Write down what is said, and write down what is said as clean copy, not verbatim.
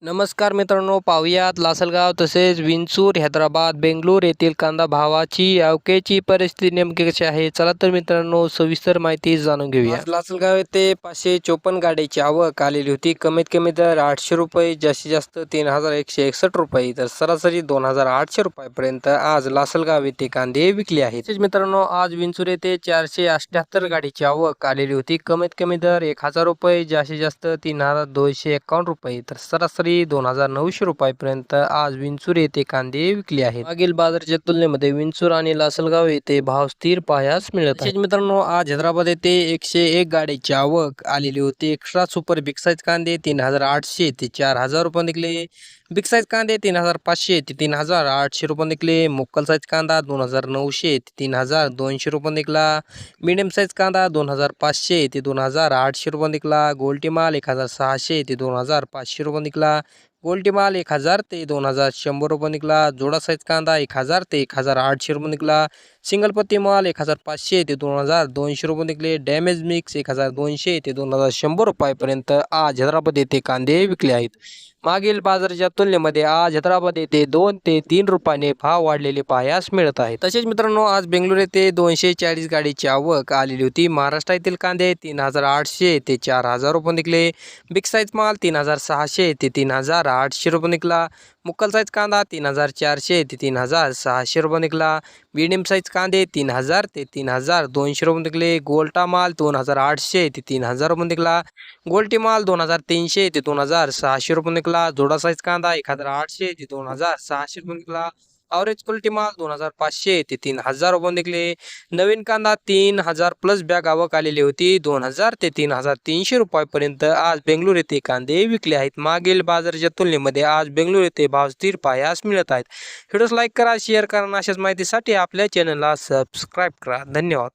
नमस्कार मित्रांनो, पाहुयात लासलगाव तसेच विंचूर, हैदराबाद, बेंगलोर येथील कांदा भावाची अवकेची परिस्थिती नेमकी कशी आहे. चला तर मित्रांनो, सविस्तर माहिती जाणून घेऊया. आज लासलगाव येथे 554 गाड्यांची आवक आलेली होती. कमीत कमी दर 800 रुपये, जास्तीत जास्त 3161 रुपये, तर सरासरी 2800 रुपयापर्यंत आज लासलगाव येथे कांदे विकले आहेत. तसेच मित्रांनो, आज विंचूर येथे 478 गाडीची आवक आलेली होती. कमीत कमी दर 1000 रुपये, जास्तीत जास्त 3251 रुपये, तर सरासरी 2900 रुपयापर्यंत आज विंचूर येथे कांदे विकले आहेत. मागील बाजाराच्या तुलनेमध्ये विंचूर आणि लासलगाव येथे भाव स्थिर पाहायला मिळत आहे. मित्रांनो, आज हैदराबाद येथे 101 गाडीची आवक आलेली होती. एक्स्ट्रा सुपर बिग साईज कांदे 3800 ते 4000 रुपये निघले. बिग साईज कांदे 3500 ते 3800 रुपये निघले. मोकल साईज कांदा 2900 ते 3200 रुपये निघला. मीडियम साईज कांदा 2500 ते 2800 रुपये निघला. गोल्टी माल 1600 ते 2500 रुपये निघला. गोल्टी माल 1000 ते 2100 रुपये निघला. जोडा साईज कांदा 1000 ते 1800 रुपये निघला. सिंगल पत्ती माल 1500 ते 2200 रुपये निघले. डॅमेज मिक्स 1200 ते 2100 रुपयापर्यंत आज हैदराबाद येथे कांदे विकले आहेत. मागील बाजाराच्या तुलनेमध्ये आज हैदराबाद येथे 2 ते 3 रुपयाने भाव वाढलेले पाहायला मिळत आहेत. तसेच मित्रांनो, आज बेंगलोर येथे 240 गाडीची आवक आलेली होती. महाराष्ट्रातील कांदे 3800 ते 4000 रुपये निघले. बिग साईज माल 3600 ते 3800 रुपये निघला. मुक्कल साईज कांदा 3400 ते 3600 रुपये निघला. मीडियम साईज कांदे 3000 ते 3200 रुपये निघले. गोल्टा माल 2800 ते 3000 रुपये निघला. गोल्टी माल 2300 ते 2600 रुपये निघला. जोडा साईज कांदा 1800 ते 2600 रुपये निघला. ॲव्हरेज क्वालिटी माल 2500 ते 3000 रुपये निघले. नवीन कांदा 3000 प्लस बॅग आवक आलेली होती. 2000 ते 3300 रुपयापर्यंत आज बेंगलोर येथे कांदे विकले आहेत. मागील बाजाराच्या तुलनेमध्ये आज बेंगलोर येथे भाव स्थिर पाहायला मिळत आहेत. व्हिडिओस लाईक करा, शेअर करा. अशाच माहितीसाठी आपल्या चॅनलला सबस्क्राईब करा. धन्यवाद.